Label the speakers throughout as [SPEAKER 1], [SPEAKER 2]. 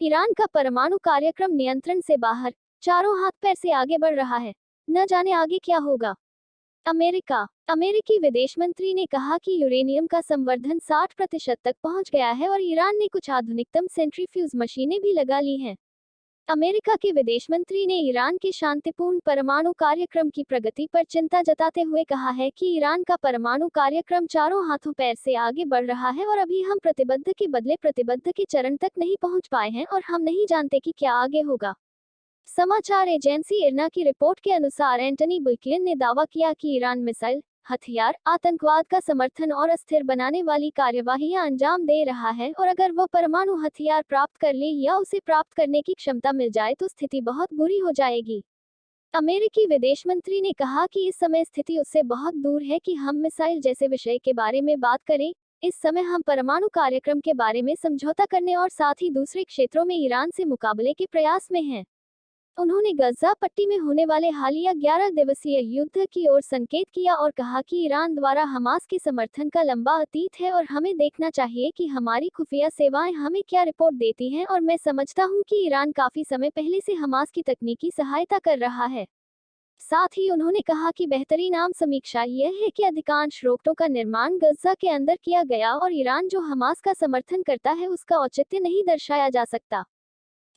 [SPEAKER 1] Iran का परमाणु कार्यक्रम नियंत्रण से बाहर, चारों हाथ पैर से आगे बढ़ रहा है। न जाने आगे क्या होगा। अमेरिकी विदेश मंत्री ने कहा कि यूरेनियम का संवर्धन 60% तक पहुंच गया है और ईरान ने कुछ आधुनिकतम सेंट्रीफ्यूज मशीनें भी लगा ली हैं। अमेरिका के विदेश मंत्री ने ईरान के शांतिपूर्ण परमाणु कार्यक्रम की प्रगति पर चिंता जताते हुए कहा है कि ईरान का परमाणु कार्यक्रम चारों हाथों पैर से आगे बढ़ रहा है और अभी हम प्रतिबद्ध के बदले प्रतिबद्ध के चरण तक नहीं पहुंच पाए हैं और हम नहीं जानते कि क्या आगे होगा। समाचार एजेंसी इरना की रिपोर्ट के अनुसार एंटनी बुल्किन ने दावा किया कि ईरान मिसाइल, हथियार, आतंकवाद का समर्थन और अस्थिर बनाने वाली कार्यवाहियां अंजाम दे रहा है और अगर वो परमाणु हथियार प्राप्त कर ले या उसे प्राप्त करने की क्षमता मिल जाए तो स्थिति बहुत बुरी हो जाएगी। अमेरिकी विदेश मंत्री ने कहा कि इस समय स्थिति उससे बहुत दूर है कि हम मिसाइल जैसे विषय के बारे में बात करें। इस समय हम परमाणु कार्यक्रम के बारे में समझौता करने और साथ ही दूसरे क्षेत्रों में ईरान से मुकाबले के प्रयास में हैं। उन्होंने गजा पट्टी में होने वाले हालिया 11 दिवसीय युद्ध की ओर संकेत किया और कहा कि ईरान द्वारा हमास के समर्थन का लंबा अतीत है और हमें देखना चाहिए कि हमारी खुफिया सेवाएं हमें क्या रिपोर्ट देती हैं और मैं समझता हूं कि ईरान काफी समय पहले से हमास की तकनीकी सहायता कर रहा है। साथ ही उन्होंने कहा कि बेहतरीन आम समीक्षा यह है कि अधिकांश रॉकेटों का निर्माण गजा के अंदर किया गया और ईरान जो हमास का समर्थन करता है उसका औचित्य नहीं दर्शाया जा सकता।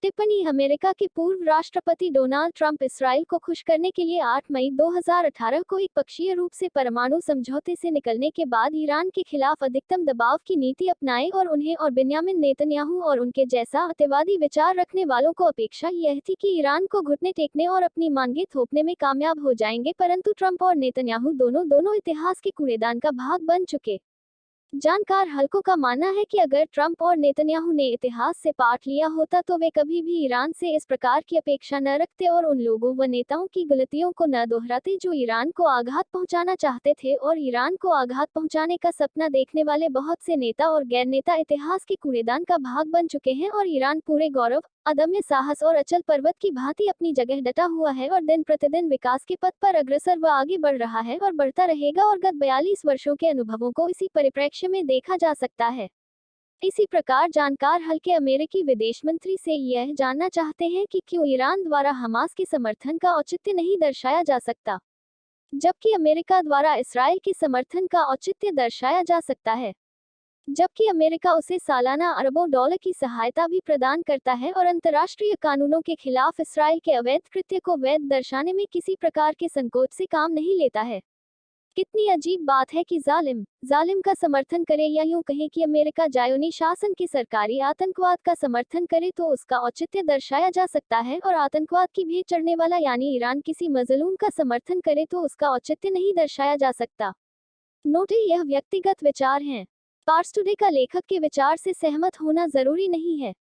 [SPEAKER 1] टिप्पणी। अमेरिका के पूर्व राष्ट्रपति डोनाल्ड ट्रंप इसराइल को खुश करने के लिए 8 मई 2018 को एकपक्षीय रूप से परमाणु समझौते से निकलने के बाद ईरान के खिलाफ अधिकतम दबाव की नीति अपनाई और उन्हें और बिन्यामिन नेतन्याहू और उनके जैसा अतिवादी विचार रखने वालों को अपेक्षा यह थी कि ईरान को घुटने टेकने और अपनी मांगें थोपने में कामयाब हो जाएंगे, परंतु ट्रंप और नेतन्याहू दोनों इतिहास के कूड़ेदान का भाग बन चुके। जानकार हलकों का मानना है कि अगर ट्रंप और नेतन्याहू ने इतिहास से पाठ लिया होता तो वे कभी भी ईरान से इस प्रकार की अपेक्षा न रखते और उन लोगों व नेताओं की गलतियों को न दोहराते जो ईरान को आघात पहुंचाना चाहते थे। और ईरान को आघात पहुंचाने का सपना देखने वाले बहुत से नेता और गैर नेता इतिहास के कूड़ेदान का भाग बन चुके हैं और ईरान पूरे गौरव, अदम्य साहस और अचल पर्वत की भांति अपनी जगह डटा हुआ है और दिन प्रतिदिन विकास के पथ पर अग्रसर व आगे बढ़ रहा है और बढ़ता रहेगा और गत 42 वर्षों के अनुभवों को इसी परिप्रेक्ष्य में देखा जा सकता है। इसी प्रकार जानकार हल्के अमेरिकी विदेश मंत्री से यह जानना चाहते हैं कि क्यों ईरान द्वारा हमास के समर्थन का औचित्य नहीं दर्शाया जा सकता, जबकि अमेरिका द्वारा इसराइल के समर्थन का औचित्य दर्शाया जा सकता है, जबकि अमेरिका उसे सालाना अरबों डॉलर की सहायता भी प्रदान करता है और अंतर्राष्ट्रीय कानूनों के खिलाफ इसराइल के अवैध कृत्य को वैध दर्शाने में किसी प्रकार के संकोच से काम नहीं लेता है। कितनी अजीब बात है कि जालिम का समर्थन करे या यूं कहें कि अमेरिका जायोनी शासन के सरकारी आतंकवाद का समर्थन करे तो उसका औचित्य दर्शाया जा सकता है और आतंकवाद की भेंट चढ़ने वाला यानी ईरान किसी मजलूम का समर्थन करे तो उसका औचित्य नहीं दर्शाया जा सकता। नोटे, यह व्यक्तिगत विचार हैं। पार्स टुडे का लेखक के विचार से सहमत होना जरूरी नहीं है।